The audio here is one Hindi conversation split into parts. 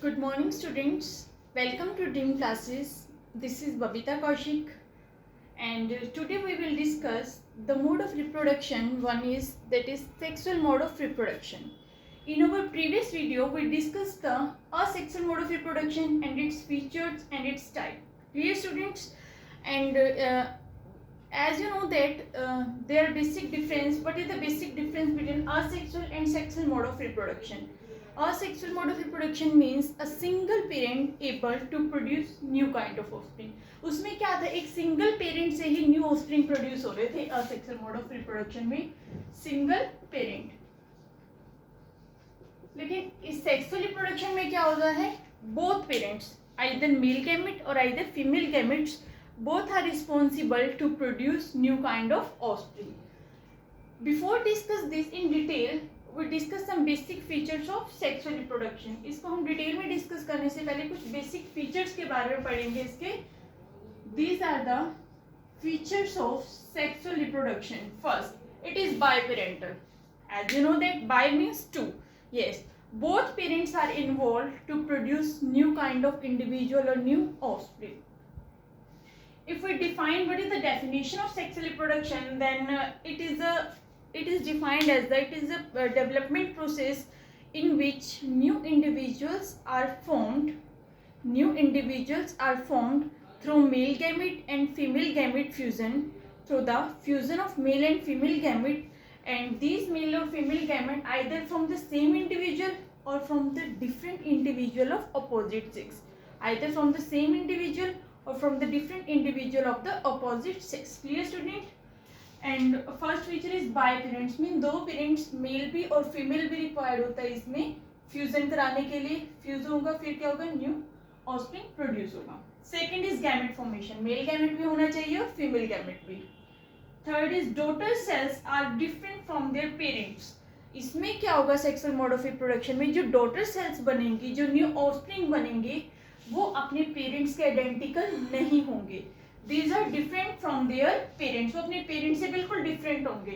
Good morning, students. Welcome to Dream Classes. This is Babita Kaushik, and today we will discuss the mode of reproduction. One is that is sexual mode of reproduction. In our previous video, we discussed the asexual mode of reproduction and its features and its type. Clear, students? And as you know that there are basic difference. What is the basic difference between asexual and sexual mode of reproduction? Asexual mode of reproduction means a single parent able to produce new kind of offspring. उसमें क्या था, एक सिंगल पेरेंट से ही न्यू ऑफस्प्रिंग प्रोड्यूस हो रहे थे असेक्सुअल मोड ऑफ रिप्रोडक्शन में, सिंगल पेरेंट. लेकिन इस सेक्सुअल रिप्रोडक्शन में क्या होता है, both parents either male gamete और either female gametes both are responsible to produce new kind of offspring. Before discuss this in detail, we discuss some basic features of sexual reproduction. इसको हम डिटेल में डिस्कस करने से पहले कुछ बेसिक फीचर्स के बारे में पढ़ेंगे इसके. These are the features of sexual reproduction. First, it is biparental. As you know that bi means two. Yes, both parents are involved to produce new kind of individual or new offspring. If we define what is the definition of sexual reproduction, then it is defined as that it is a development process in which new individuals are formed through male gamete and female gamete fusion, through the fusion of male and female gamete, and these male or female gamete either from the same individual or from the different individual of opposite sex, either from the same individual or from the different individual of the opposite sex. Clear, student? And first feature is biparents, mean दो पेरेंट्स मेल भी और फीमेल भी रिक्वायर्ड होता है इसमें फ्यूजन कराने के लिए. फ्यूज होगा फिर क्या होगा, न्यू ऑफस्प्रिंग प्रोड्यूस होगा. Second is gamete formation, male gamete भी होना चाहिए और फीमेल गैमेट भी. Third is daughter cells are different from their parents. इसमें क्या होगा, सेक्सुअल मोड ऑफ रिप्रोडक्शन में जो डॉटर सेल्स बनेंगी, जो न्यू ऑफस्प्रिंग बनेंगे, वो अपने पेरेंट्स के आइडेंटिकल नहीं होंगे. These are different from their parents. वो अपने पेरेंट्स से बिल्कुल डिफरेंट होंगे.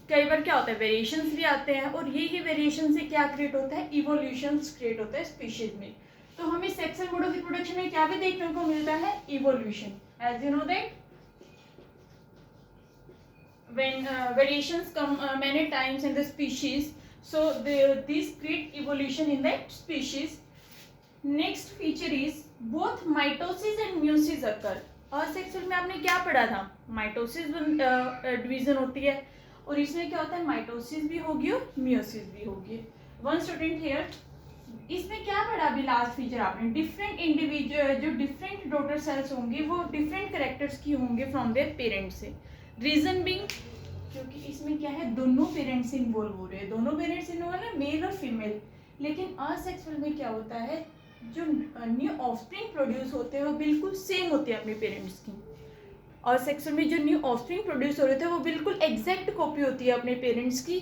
कई बार क्या होता है, वेरिएशंस भी आते हैं और ये वेरिएशन से क्या क्रिएट होता है, इवोल्यूशंस क्रिएट होता है स्पीशीज में. तो हमें सेक्सुअल मोड ऑफ रिप्रोडक्शन में क्या भी देखने को मिलता है, evolution. As you know that when variations come many times in the species, so these create evolution in that species. Next feature is both mitosis and meiosis occur. Asexual में आपने क्या पढ़ा था, माइटोसिस डिवीजन होती है और इसमें क्या होता है, माइटोसिस भी होगी और म्यूसिस भी होगी. वन स्टूडेंट हियर, इसमें क्या पढ़ा अभी लास्ट फीचर आपने, डिफरेंट इंडिविजुअल जो डिफरेंट डॉटर सेल्स होंगी वो डिफरेंट कैरेक्टर्स की होंगे फ्रॉम देयर पेरेंट्स से. रीजन बीइंग, क्योंकि इसमें क्या है, दोनों पेरेंट्स इन्वॉल्व हो रहे हैं, दोनों पेरेंट्स इन्वॉल्व है, मेल और फीमेल. लेकिन असेक्सुअल में क्या होता है, जो न्यू ऑफस्प्रिंग प्रोड्यूस होते हैं वो बिल्कुल सेम होते हैं अपने पेरेंट्स की. और सेक्सुअल में जो न्यू ऑफस्प्रिंग प्रोड्यूस हो रहे थे वो बिल्कुल एग्जैक्ट कॉपी होती है अपने पेरेंट्स की,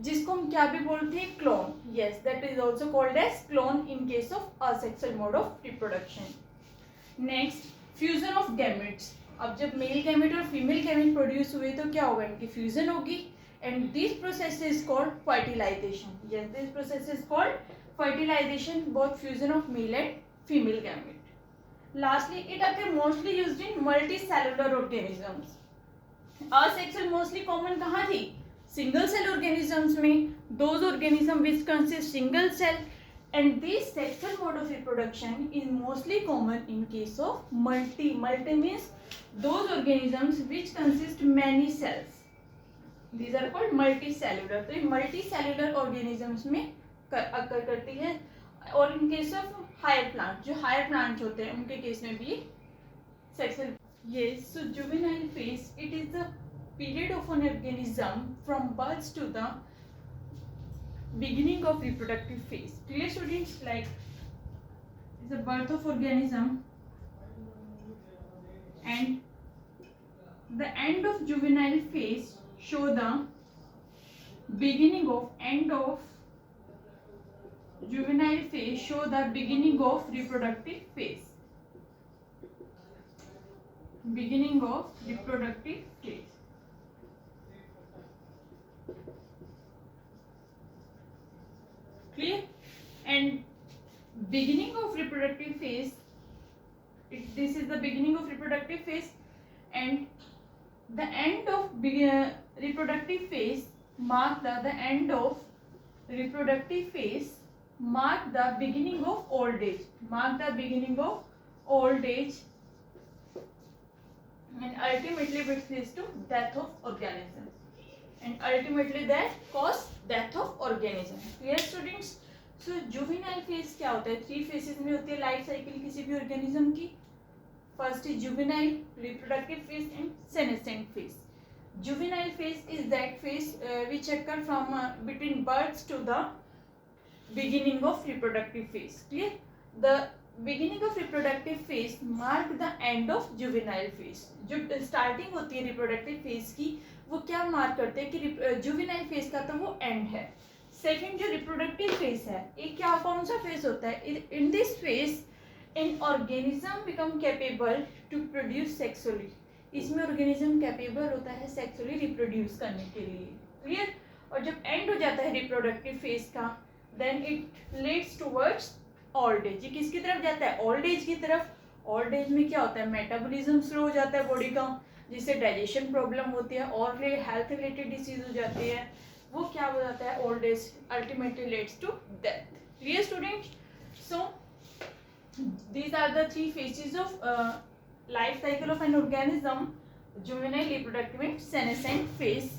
जिसको हम क्या भी बोलते हैं, clone. Yes, that is also called as clone in case of asexual mode of reproduction. Next, fusion of gametes. अब जब मेल गैमेट और फीमेल गैमेट प्रोड्यूस हुए तो क्या होगा, इनकी फ्यूजन होगी, and this process is called fertilisation. Yes, this process is called fertilization, both fusion of male and female gamete. Lastly, it occurs mostly used in multicellular organisms. Asexual mostly common कहाँ थी, single cell organisms में. Those organisms which consist single cell, and this sexual mode of reproduction is mostly common in case of multi means those organisms which consist many cells. These are called multicellular. तो multicellular organisms में अकर करती है. और in case of higher plant, जो हायर प्लांट होते हैं उनके केस में भी sexual. Yes, so juvenile phase, it is the period of an organism from birth to the beginning of reproductive phase. Clear students? Like is the birth of organism and the end of juvenile phase show the beginning of end of juvenile phase, show the beginning of reproductive phase. Beginning of reproductive phase. Clear? And beginning of reproductive phase, this is the beginning of reproductive phase, and the end of reproductive phase mark the end of reproductive phase mark the beginning of old age, mark the beginning of old age, and ultimately which leads to death of organism, and ultimately that cause death of organism. Clear students? So juvenile phase क्या होता है? 3 फेजेस में होती है लाइफ साइकिल किसी भी ऑर्गेनिज्म की. First is juvenile, reproductive phase and senescent phase. Juvenile phase is that phase which occur from between birth to the beginning of reproductive phase. Clear? The beginning of reproductive phase mark the end of juvenile phase. जो starting होती है reproductive phase की, वो क्या मार्क करते हैं कि juvenile phase का तो वो end है. सेकेंड जो reproductive phase है, ये क्या कौन सा phase होता है? In this phase, an organism become capable to produce sexually. इसमें ऑर्गेनिज्म कैपेबल होता है सेक्सुअली रिप्रोड्यूस करने के लिए. क्लियर? और जब एंड हो जाता है रिप्रोडक्टिव फेज का, then it leads towards old age. ये किसकी तरफ जाता है? ओल्ड एज की तरफ. ओल्ड एज में क्या होता है? मेटाबॉलिज्म स्लो हो जाता है बॉडी का, जिससे डाइजेशन प्रॉब्लम होती है और हेल्थ रिलेटेड डिसीज हो जाती है. वो क्या हो जाता है? Old age ultimately leads to death. Clear student? So these are the 3 phases of life cycle of an organism: juvenile, reproductive and senescent phase.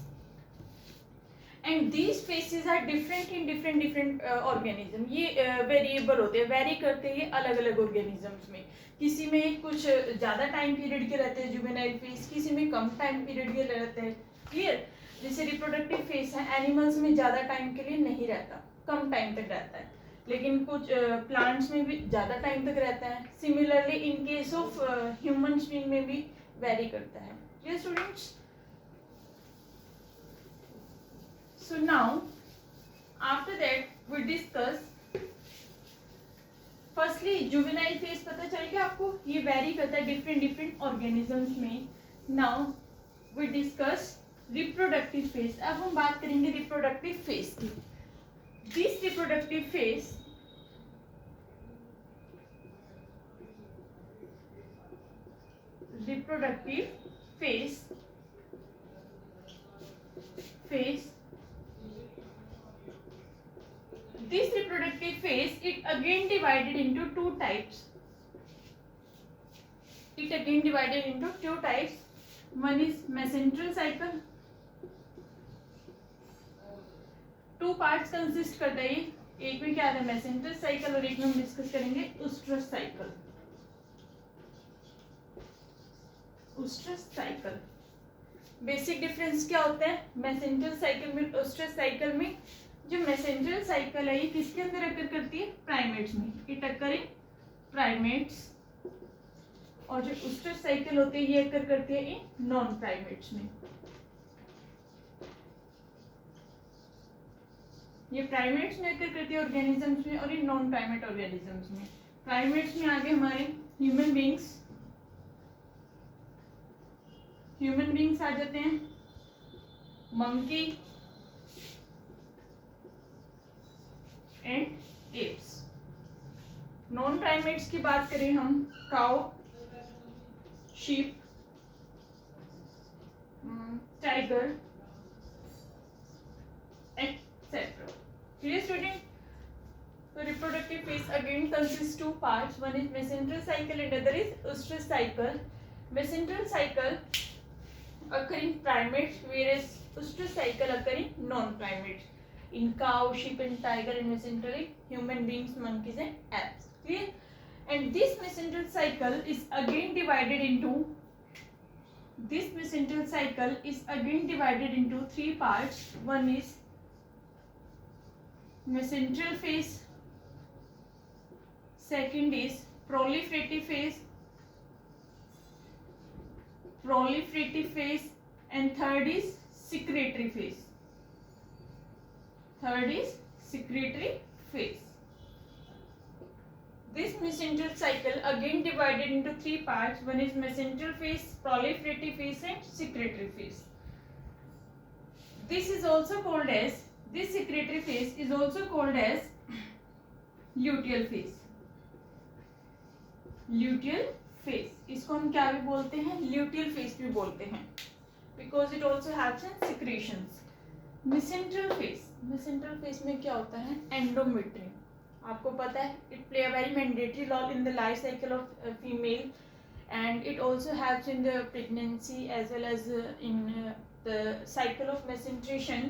And these phases are different in different organism. ये वेरिएबल होते हैं, वेरी करते हैं अलग अलग ऑर्गेनिजम्स में. किसी में कुछ ज़्यादा टाइम पीरियड के रहते हैं जुवेनाइल फेज, किसी में कम टाइम पीरियड के रहते हैं. क्लियर? जैसे रिप्रोडक्टिव फेज है, एनिमल्स में ज़्यादा टाइम के लिए नहीं रहता, कम टाइम तक रहता है, लेकिन कुछ प्लांट्स में भी ज़्यादा टाइम तक रहता है. Similarly in case of human being में भी वेरी करता है. Clear students? So now after that we discuss firstly juvenile phase. पता चल गया आपको, ये वेरी करता है डिफरेंट ऑर्गेनिजम्स में. Now we discuss reproductive phase. अब हम बात करेंगे रिप्रोडक्टिव फेज की. This reproductive phase this reproductive phase, it again divided into two types. One is mesenteric cycle. 2 parts consist करता है. एक में क्या है? मेसेंटेरिक साइकिल, और एक में हम डिस्कस करेंगे ओस्ट्रस साइकिल. ओस्ट्रस साइकिल बेसिक डिफरेंस क्या होता है मेसेंटेरिक साइकिल में, ओस्ट्रस साइकिल में? जो मेसेंटेरिक साइकिल है ये किसके अंदर अकर करती है? प्राइमेट्स में. It occur in primates. और जो ओस्ट्रस साइकिल होती है ये अकर करती है इन नॉन प्राइमेट्स में. ये प्राइमेट्स में अकर करती है ऑर्गेनिजम्स में, और ये नॉन प्राइमेट ऑर्गेनिजम्स में. प्राइमेट्स में आगे हमारे ह्यूमन बींग्स आ जाते हैं, monkey and apps. Non primates की बात करें हम, cow, sheep, tiger etc. Clear student? So reproductive phase again consists 2 parts. One is mesenteric cycle and other is ostrus cycle. Mesenteric cycle occur in primates, whereas ostrus cycle occur in non-primates. In cow, sheep and tiger, and mesenteric human beings, monkeys and apes. Clear? And this mesenteric cycle is again divided into 3 parts. One is mesenteric phase, second is proliferative phase, and third is secretory phase. This mesenteric cycle again divided into 3 parts. One is mesenteric phase, proliferative phase and secretory phase. This secretory phase is also called as luteal phase. Luteal face, इसको हम क्या भी बोलते हैं, ल्यूटियल फेस भी बोलते हैं, because it also haves in secretions. Menstrual phase, menstrual phase में क्या होता है, एंडोमेट्रियम, आपको पता है it play a very mandatory role in the life cycle of female, and it also helps in the pregnancy as well as in the cycle of mesenteration.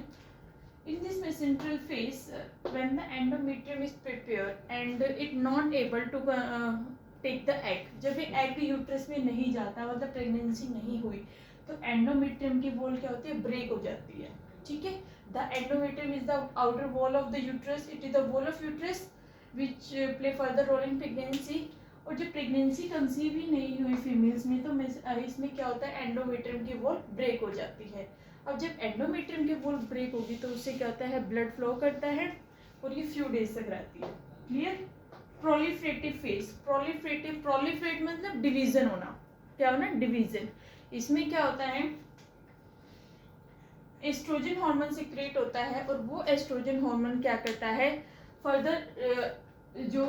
In this mesenteric phase, when the endometrium is prepared and it not able to take the egg, जब ये egg यूट्रस में नहीं जाता, मतलब प्रेगनेंसी नहीं हुई, तो एंडोमेट्रियम की वॉल क्या होती है, ब्रेक हो जाती है, ठीक है। The endometrium is the outer wall of the uterus, it is the wall of uterus which play further role in pregnancy. और जब प्रेगनेंसी कंसीव ही नहीं हुई फीमेल्स में, तो इसमें क्या होता है, एंडोमेट्रियम की वॉल ब्रेक हो जाती है। अब जब एंडोमेट्रियम की वॉल ब्रेक होगी तो उससे क्या होता है, ब्लड फ्लो करता है और ये फ्यू डेज तक रहती है। Clear. Proliferative phase, proliferative, proliferate मतलब डिवीजन होना, क्या होना, डिवीजन। इसमें क्या होता है, एस्ट्रोजन हार्मोन सिक्रेट होता है और वो एस्ट्रोजन हार्मोन क्या करता है, फर्दर जो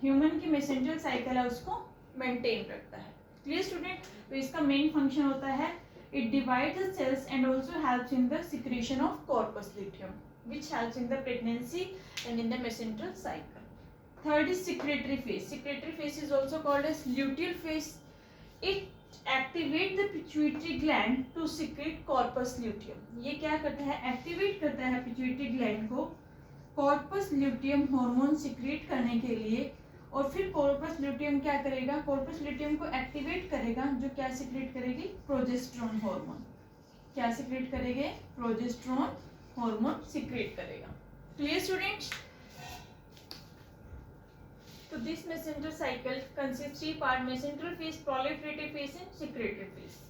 ह्यूमन की मेसेंजर साइकिल है उसको मेंटेन रखता है। Clear student. तो इसका मेन फंक्शन होता है, it divides the cells and also helps in the secretion of corpus luteum which helps in the pregnancy and in the messenger cycle. Third is secretory phase, secretory phase is also called as luteal phase. It activate the pituitary gland to secrete corpus luteum, ये क्या करता है, एक्टिवेट करता है पिट्यूटरी ग्लैंड को कॉर्पस ल्यूटियम हार्मोन सिक्रेट करने के लिए। और फिर कॉर्पस ल्यूटियम क्या करेगा, कॉर्पस ल्यूटियम को एक्टिवेट करेगा, जो क्या सिक्रेट करेगी, प्रोजेस्टेरोन हार्मोन। क्या सिक्रेट करेगी, प्रोजेस्टेरोन हार्मोन सिक्रेट करेगा। Clear students. तो this menstrual cycle consist 3 part, menstrual phase, proliferative phase and secretory phase.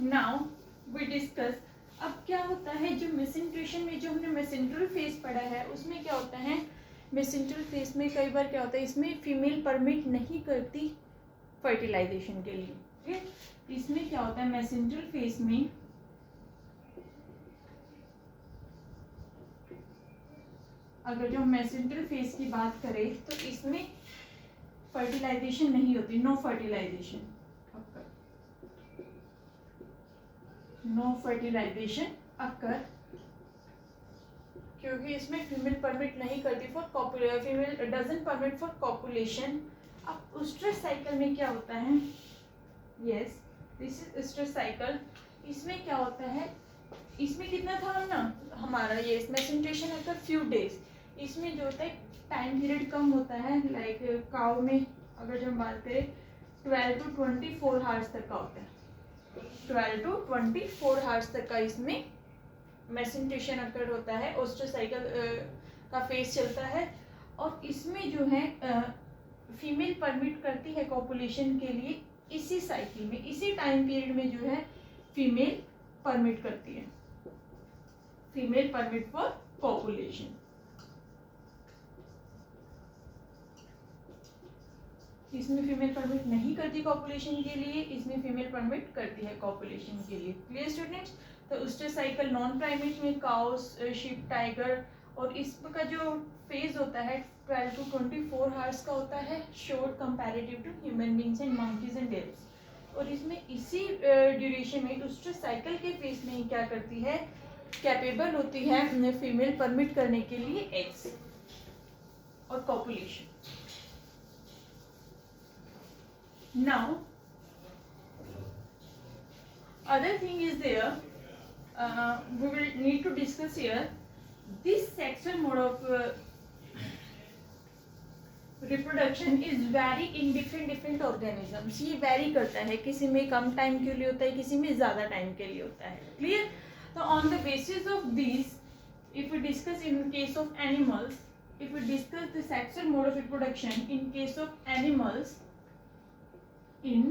Now we discuss, अब क्या होता है, जो मेसेंट्रेशन में जो हमने मेसेंट्रल फेस पढ़ा है उसमें क्या होता है, मेसेंट्रल फेस में कई बार क्या होता है, इसमें फीमेल परमिट नहीं करती फर्टिलाइजेशन के लिए, ठीक है। इसमें क्या होता है, मेसेंट्रल फेस में अगर जो मेसेंट्रल फेस की बात करें तो इसमें फर्टिलाइजेशन नहीं होती, नो फर्टिलाइजेशन, नो फर्टिलाइजेशन अकर, क्योंकि इसमें फीमेल परमिट नहीं करती for female doesn't permit for copulation. अब उस्ट्रस साइकिल में क्या होता है, यस दिस इज उस्ट्रस साइकिल। इसमें क्या होता है, इसमें कितना था ना हमारा, ये मेसेंट्रेशन अकर फ्यू डेज, इसमें जो होता है टाइम पीरियड कम होता है, लाइक काउ में अगर जो हम बात करें 12 to 24 आवर्स तक का होता है, 12 to 24 आवर्स तक का इसमें मेसेंट्रेशन अकर होता है, ओस्ट्रस साइकिल का फेस चलता है। और इसमें जो है फीमेल परमिट करती है कॉपुलेशन के लिए इसी साइकिल में, इसी टाइम पीरियड में जो है फीमेल परमिट करती है, फीमेल परमिट फॉर कॉपुलेशन। इसमें फीमेल परमिट नहीं करती कॉपुलेशन के लिए, इसमें फीमेल परमिट करती है कॉपुलेशन के लिए। Clear students. तो उस्ट्रस साइकिल नॉन प्राइमेट में काउस, शिप, टाइगर, और इसका जो फेज होता है 12 to 24 आवर्स का होता है, short comparative to human beings and monkeys and डेव्स। और इसमें इसी ड्यूरेशन में उस्ट्रस साइकिल के फेज में क्या करती है, कैपेबल होती है फीमेल परमिट करने के लिए एग्स और copulation. Now, other thing is there, we will need to discuss here, this sexual mode of reproduction is vary in different organisms। ये vary करता है, किसी में कम टाइम के लिए होता है, किसी में ज़्यादा टाइम के लिए होता है। Clear? तो on the basis of these, if we discuss in case of animals, if we discuss the sexual mode of reproduction in case of animals, in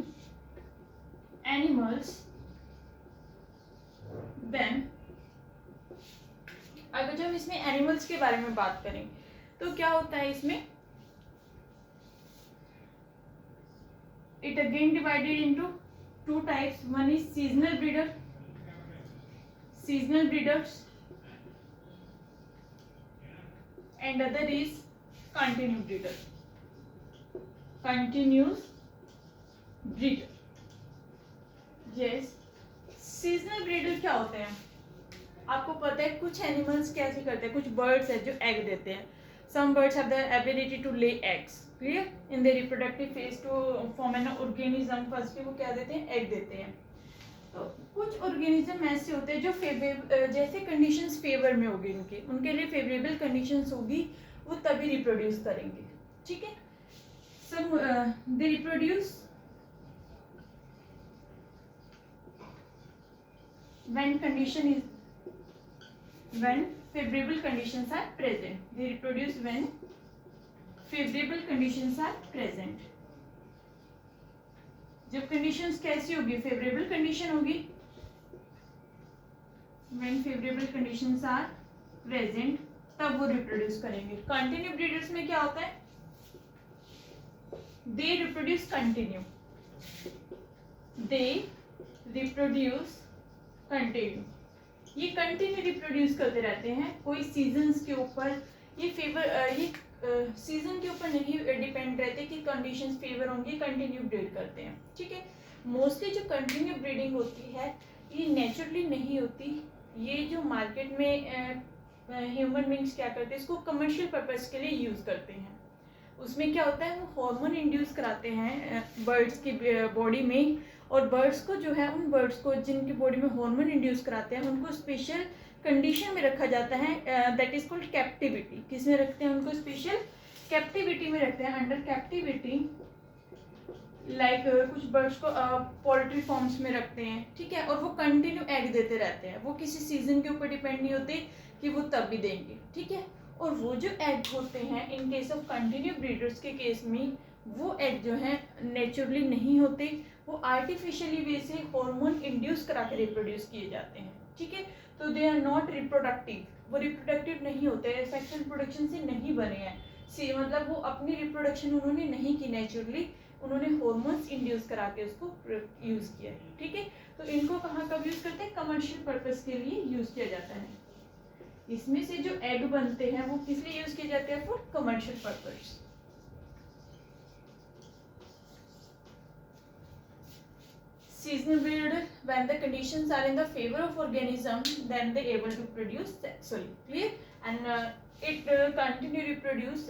animals, then अगर जब इसमें एनिमल्स के बारे में बात करें तो क्या होता है, इसमें it again divided into two types, one is seasonal breeder, seasonal breeders and other is continuous breeder. Continuous breeder. Yes. Seasonal breeder क्या होते हैं? आपको पता है कुछ एनिमल्स कैसे करते हैं, कुछ बर्ड्स है जो एग देते हैं. Some birds have the ability to lay eggs. Clear? In the reproductive phase to form an organism, first वो क्या देते हैं? एग देते हैं. तो कुछ ऑर्गेनिज्म ऐसे होते हैं जो जैसे कंडीशंस फेवर में होगी, उनके लिए फेवरेबल कंडीशंस होगी, वो तभी रिप्रोड्यूस करेंगे. ठीक है? Some they reproduce when favorable conditions are present. They reproduce when favorable conditions are present. जब conditions कैसी होगी? favorable condition होगी. when favorable conditions are present तब वो reproduce करेंगे. continue breeders में क्या होता है? they reproduce continue. they reproduce continue. ये कंटिन्यू रिप्रोड्यूस करते रहते हैं. कोई सीजन्स के ऊपर ये सीजन के ऊपर नहीं डिपेंड रहते कि कंडीशंस फेवर होंगी, कंटिन्यू ब्रीड करते हैं. ठीक है? मोस्टली जो कंटिन्यू ब्रीडिंग होती है ये नेचुरली नहीं होती. ये जो मार्केट में ह्यूमन बींग्स क्या करते हैं, इसको कमर्शियल पर्पस के लिए यूज़ करते हैं. उसमें क्या होता है, वो हार्मोन इंड्यूस कराते हैं बर्ड्स की बॉडी में, और बर्ड्स को जो है, उन बर्ड्स को जिनकी बॉडी में हार्मोन इंड्यूस कराते हैं उनको स्पेशल कंडीशन में रखा जाता है. That is called captivity. किस में रखते हैं उनको? स्पेशल कैप्टिविटी में रखते हैं. अंडर कैप्टिविटी लाइक कुछ बर्ड्स को पोल्ट्री फॉर्म्स में रखते हैं. ठीक है? और वो कंटिन्यू एग देते रहते हैं. वो किसी सीजन के ऊपर डिपेंड नहीं होते कि वो तब भी देंगे. ठीक है? और वो जो एग होते हैं इन केस ऑफ कंटिन्यू ब्रीडर्स के केस में, वो एग जो है नेचुरली नहीं होते, वो आर्टिफिशियली वे से हार्मोन इंड्यूस करा के रिप्रोड्यूस किए जाते हैं. ठीक है? तो दे आर नॉट रिप्रोडक्टिव. वो रिप्रोडक्टिव नहीं होते, सेक्सुअल प्रोडक्शन से नहीं बने हैं. मतलब वो अपनी रिप्रोडक्शन उन्होंने नहीं की नेचुरली, उन्होंने हार्मोन्स इंड्यूस करा के उसको यूज़ किया है. ठीक है? तो इनको कहाँ कब यूज़ करते हैं? कमर्शियल पर्पस के लिए यूज़ किया जाता है. इसमें से जो एग बनते हैं वो किस लिए यूज़ किए जाते हैं? For commercial purpose. Seasonal breeder, when the conditions are in the favor of organism, then they able to produce sexually. Clear? And it continue reproduce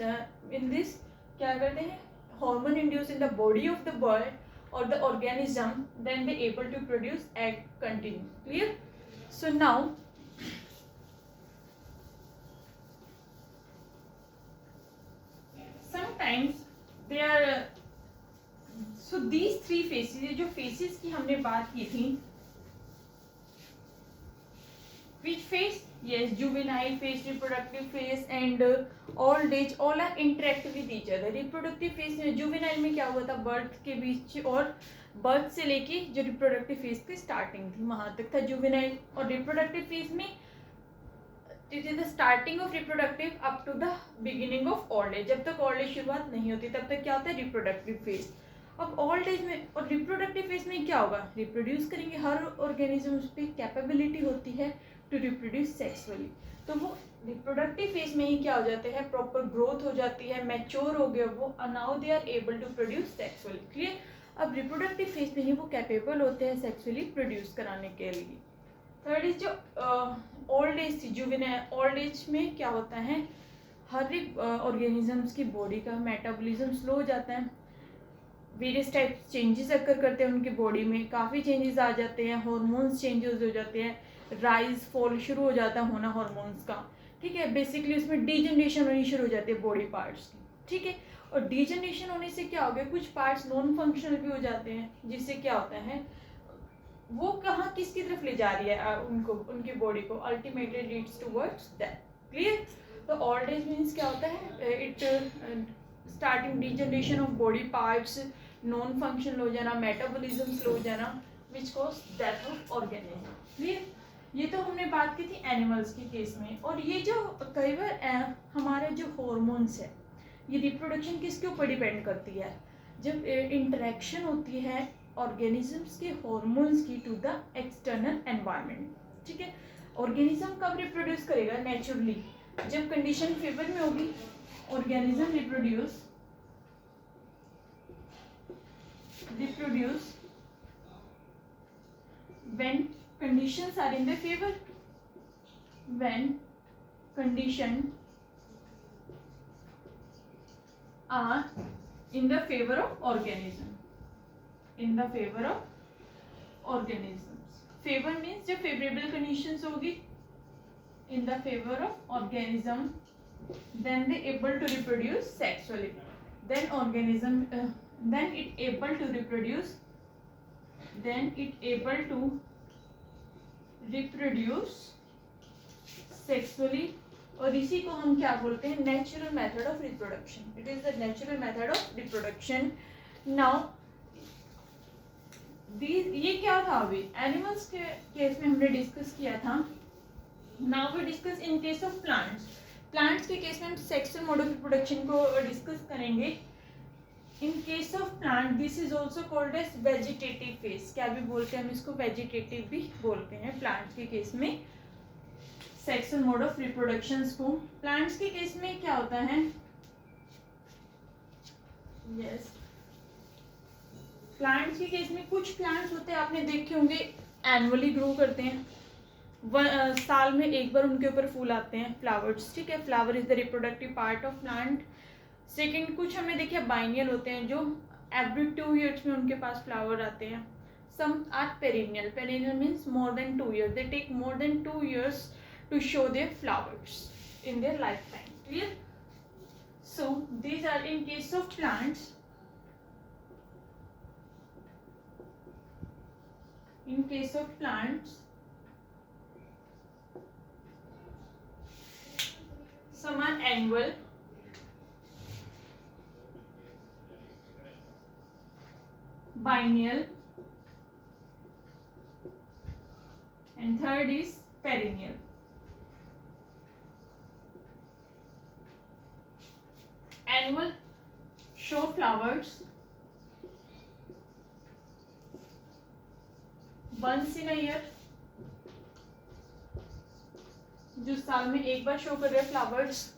in this. क्या करते हैं? Hormone induced in the body of the bird or the organism, then they able to produce egg continue. Clear? So now, sometimes they are so these three phases, ये जो phases की हमने बात की थी, which phase? Yes, juvenile phase, reproductive phase and old age, all are interact with each other. reproductive phase में juvenile में क्या हुआ था? बर्थ के बीच और बर्थ से लेके जो reproductive phase की स्टार्टिंग थी वहाँ तक था juvenile. और reproductive phase में it is the starting of reproductive up to the beginning of old age. जब तक old age शुरुआत नहीं होती तब तक क्या होता है? reproductive phase. अब ओल्ड एज में और रिप्रोडक्टिव फेज में क्या होगा? रिप्रोड्यूस करेंगे. हर ऑर्गेनिज्म पे कैपेबिलिटी होती है टू रिप्रोड्यूस सेक्सुअली. तो वो रिप्रोडक्टिव फेज में ही क्या हो जाते हैं? प्रॉपर ग्रोथ हो जाती है, मैच्योर हो गया वो, now they are able to produce sexually. Clear? अब रिप्रोडक्टिव फेज में ही वो कैपेबल होते हैं सेक्सुअली प्रोड्यूस कराने के लिए. थर्ड इज जो ओल्ड एज थी, जुवेनाइल ओल्ड एज में क्या होता है? हर एक ऑर्गेनिजम्स की बॉडी का मेटाबॉलिज्म स्लो हो जाता है. वेरियस टाइप चेंजेस अकर करते हैं उनकी बॉडी में, काफ़ी चेंजेस आ जाते हैं, हार्मोन्स चेंजेस हो जाते हैं, राइज फॉल शुरू हो जाता है होना हार्मोन्स का. ठीक है? बेसिकली उसमें डीजनरेशन होनी शुरू हो जाती है बॉडी पार्ट्स की. ठीक है? और डीजनरेशन होने से क्या हो गया? कुछ पार्ट्स नॉन फंक्शनल भी हो जाते हैं, जिससे क्या होता है? वो कहाँ किसकी तरफ ले जा रही है उनको, उनकी बॉडी को? Ultimately leads towards death. Clear? तो ओल्ड एज मीन्स क्या होता है? It starting degeneration of body parts, non functional हो जाना, मेटाबॉलिज्म स्लो हो जाना, which cause death of organism. Clear? ये तो हमने बात की थी एनिमल्स के केस में. और ये जो कई बार हमारे जो हॉर्मोन्स है, ये रिप्रोडक्शन किसके ऊपर डिपेंड करती है? जब इंटरेक्शन होती है ऑर्गेनिजम्स के हॉर्मोन्स की टू द एक्सटर्नल एनवायरनमेंट. ठीक है? ऑर्गेनिज्म कब रिप्रोड्यूस करेगा? नेचुरली जब कंडीशन फेवर में होगी, organism reproduce when conditions are in the favor, when conditions are in the favor of organism, in the favor of organisms. Favor means जब favorable conditions होगी in the favor of organism, then they able to reproduce sexually, then organism then it able to reproduce sexually, और इसी को हम क्या बोलते हैं, natural method of reproduction. It is the natural method of reproduction. Now ये क्या था, अभी एनिमल्स के केस में हमने डिस्कस किया था. Now we discuss in case of plants. Plants के केस में हम सेक्सुअल मोड ऑफ रिप्रोडक्शन को डिस्कस करेंगे. In case of plant this is also called as vegetative phase. क्या भी बोलते हैं हम इसको, वेजिटेटिव भी बोलते हैं प्लांट्स के केस में सेक्सुअल मोड ऑफ रिप्रोडक्शन को. प्लांट्स के केस में क्या होता है, यस प्लांट्स के केस में कुछ प्लांट्स होते हैं, आपने देखे होंगे एनुअली ग्रो करते हैं. साल में एक बार उनके ऊपर फूल आते हैं, फ्लावर्स. ठीक है, flower is the reproductive part of plant. Second, कुछ हमने देखिए बाइनियल होते हैं जो एवरी 2 years में उनके पास फ्लावर आते हैं. Some are perennial. Perennial means more than 2 years. They take more than 2 years to show their flowers in their lifetime. Clear? So these are in case of plants. In case of plants, some are annual, biennial, and third is perennial. Annual show flowers once in a year, जो साल में एक बार शो कर रहे हैं फ्लावर्स.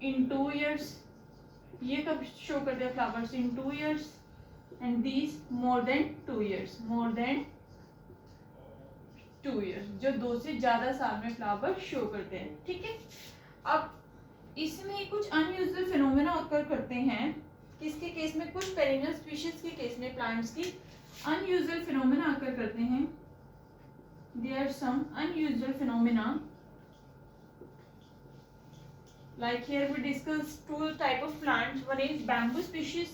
इन 2 years, ये कब शो करते हैं flowers, in 2 years. And these more than 2 years, more than 2 years, जो 2 से ज्यादा साल में फ्लावर शो करते हैं. ठीक है, अब इसमें कुछ अनयूजुअल फिनोमेना ऑकर करते हैं. किसके केस में, कुछ पेरिनियल स्पीशीज के केस में प्लांट्स की अनयूजुअल फिनोमेना ऑकर करते हैं. There are some unusual phenomena. Like here we discuss 2 type of plants. One is bamboo species.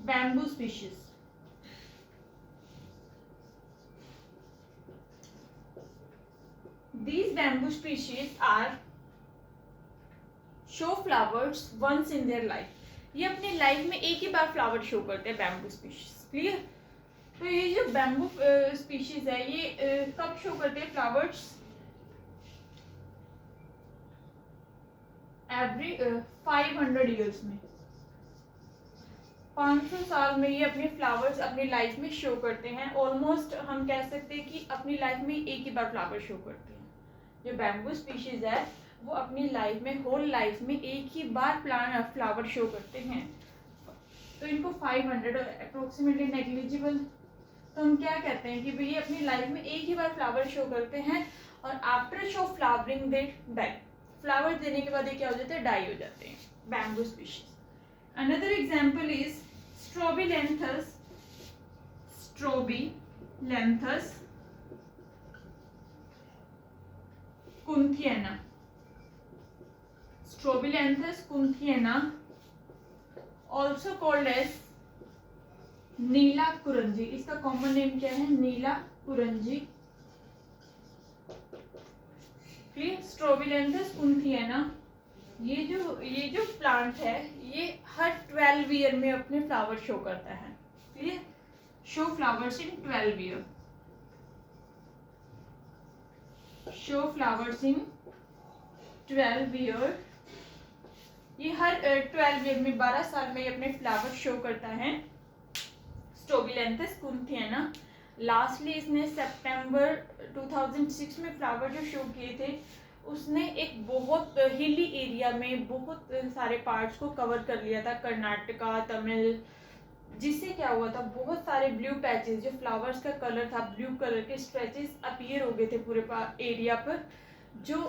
Bamboo species. These bamboo species are show flowers once in their life. ये अपने लाइफ में एक ही बार फ्लावर शो करते हैं बैम्बू स्पीशीज. क्लियर? तो ये जो बैम्बू स्पीशीज है ये कब शो करते हैं फ्लावर्स, एवरी 500 years में. 500 साल में ये अपने फ्लावर्स अपनी लाइफ में शो करते हैं. ऑलमोस्ट हम कह सकते हैं कि अपनी लाइफ में एक ही बार फ्लावर शो करते हैं. जो बैम्बू स्पीशीज है वो अपनी लाइफ में, होल लाइफ में एक ही बार फ्लावर शो करते हैं. तो इनको 500 अप्रोक्सीमेटली नेग्लिजिबल. तो हम क्या कहते हैं कि भाई ये अपनी लाइफ में एक ही बार फ्लावर शो करते हैं और after show flowering they die. Flower देने के बाद ये क्या हो जाते हैं, डाई हो जाते हैं. Bamboo species. Another example is Strobilanthes. Strobilanthes kunthiana. Strobilanthes kunthiana, also called as Neela Kurinji. इसका कॉमन नेम क्या है, नीला कुरंजी. क्लियर? स्ट्रोबिलेंथस कुंथियाना ये जो प्लांट है ये हर 12 ईयर में अपने फ्लावर शो करता है. Clear? Show flowers in 12 year. Show flowers in 12 year. ये हर 12 ईयर में 12 साल में ये अपने फ्लावर शो करता है. स्ट्रोबिलेंथस कुंथियाना. लास्टली इसने सितंबर 2006 में फ्लावर जो शो किए थे, उसने एक बहुत हिली एरिया में बहुत सारे पार्ट्स को कवर कर लिया था, कर्नाटका, तमिल, जिससे क्या हुआ था, बहुत सारे ब्लू पैचेस, जो फ्लावर्स का कलर था ब्लू कलर के स्ट्रेचेस अपीयर हो गए थे पूरे एरिया पर। जो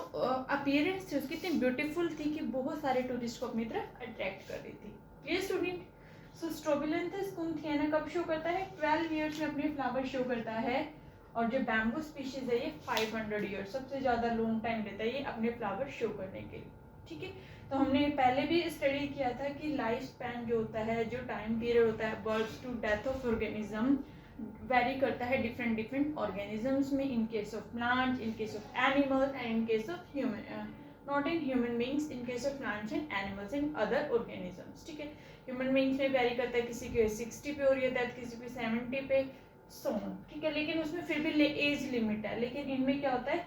अपीयरेंस थी उसकी इतनी ब्यूटीफुल थी कि बहुत सारे टूरिस्ट को अपनी तरफ अट्रैक्ट कर रही थी। Clear student? सो स्ट्रोबिलैंथस कुंथियाना कब शो करता है? 12 ईयर्स में अपने फ्लावर शो करता है। और जो बैम्बू स्पीशीज है ये 500 ईयर्स, सबसे ज़्यादा लॉन्ग टाइम लेता है ये अपने फ्लावर शो करने के लिए। ठीक है, तो हमने पहले भी स्टडी किया था कि लाइफ स्पैन जो होता है, जो टाइम पीरियड होता है birth to death of organism, vary करता है डिफरेंट डिफरेंट ऑर्गेनिजम्स में, in case of plant, in case of animal and in case of human, not in human beings, in case of plants and animals and other organisms. ठीक है, ह्यूमन बींग्स में वेरी करता है, किसी के 60 पे हो रही है डेथ, किसी पे 70 पे, सो ठीक है, लेकिन उसमें फिर भी एज लिमिट है। लेकिन इनमें क्या होता है,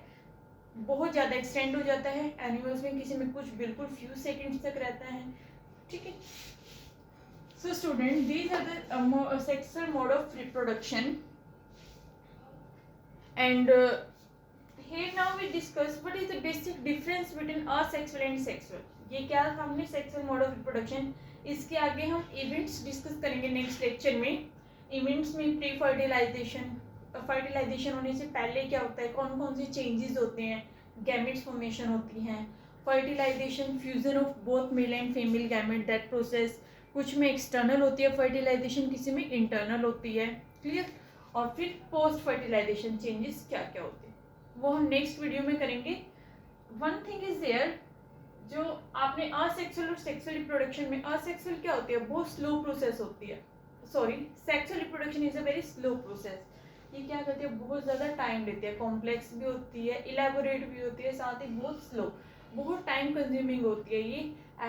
बहुत ज़्यादा एक्सटेंड हो जाता है। एनिमल्स में किसी में कुछ बिल्कुल फ्यू सेकेंड्स तक रहता है। ठीक है, so student, these are the sexual mode of reproduction and here now we discuss what is the basic difference between asexual and sexual। ये क्या था हमने, सेक्सुअल मोड ऑफ रिप्रोडक्शन। इसके आगे हम इवेंट्स डिस्कस करेंगे नेक्स्ट लेक्चर में। इवेंट्स में प्री फर्टिलाइजेशन, फर्टिलाइजेशन होने से पहले क्या होता है, कौन कौन से चेंजेस होते हैं, गैमेट्स फॉर्मेशन होती हैं, fertilisation, fusion of both male and female gamete, that process, कुछ में एक्सटर्नल होती है फर्टिलाइजेशन, किसी में इंटरनल होती है। क्लियर? और फिर पोस्ट फर्टिलाइजेशन चेंजेस क्या क्या होते हैं वो हम नेक्स्ट वीडियो में करेंगे। वन थिंग इज देयर, जो आपने असेक्सुअल और सेक्सुअल रिप्रोडक्शन में, असेक्सुअल क्या होती है, बहुत स्लो प्रोसेस होती है, sorry sexual reproduction is a very slow process. ये क्या करती है, बहुत ज़्यादा टाइम लेती है, कॉम्प्लेक्स भी होती है, इलेबोरेट भी होती है, साथ ही बहुत स्लो, बहुत टाइम कंज्यूमिंग होती है ये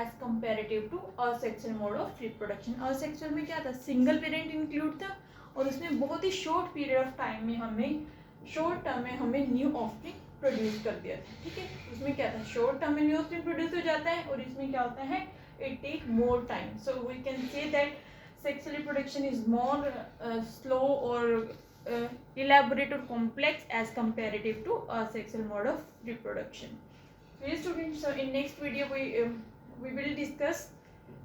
as comparative to asexual mode of reproduction. Asexual में क्या था, सिंगल पेरेंट इंक्लूड था और उसमें बहुत ही शॉर्ट पीरियड ऑफ टाइम में हमें, शॉर्ट टर्म में हमें न्यू ऑफस्प्रिंग प्रोड्यूस कर दिया था। ठीक है, उसमें क्या था, शॉर्ट टर्म में न्यू ऑफस्प्रिंग प्रोड्यूस हो जाता है, और इसमें क्या होता है, it take more time. So we can say that sexual reproduction is more slow और elaborate or complex as comparative to asexual mode of reproduction. Okay students, so in next video we will discuss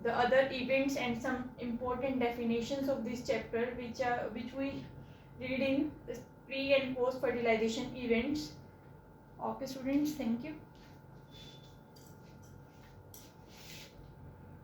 the other events and some important definitions of this chapter which we read in pre and post fertilization events. Okay students, thank you.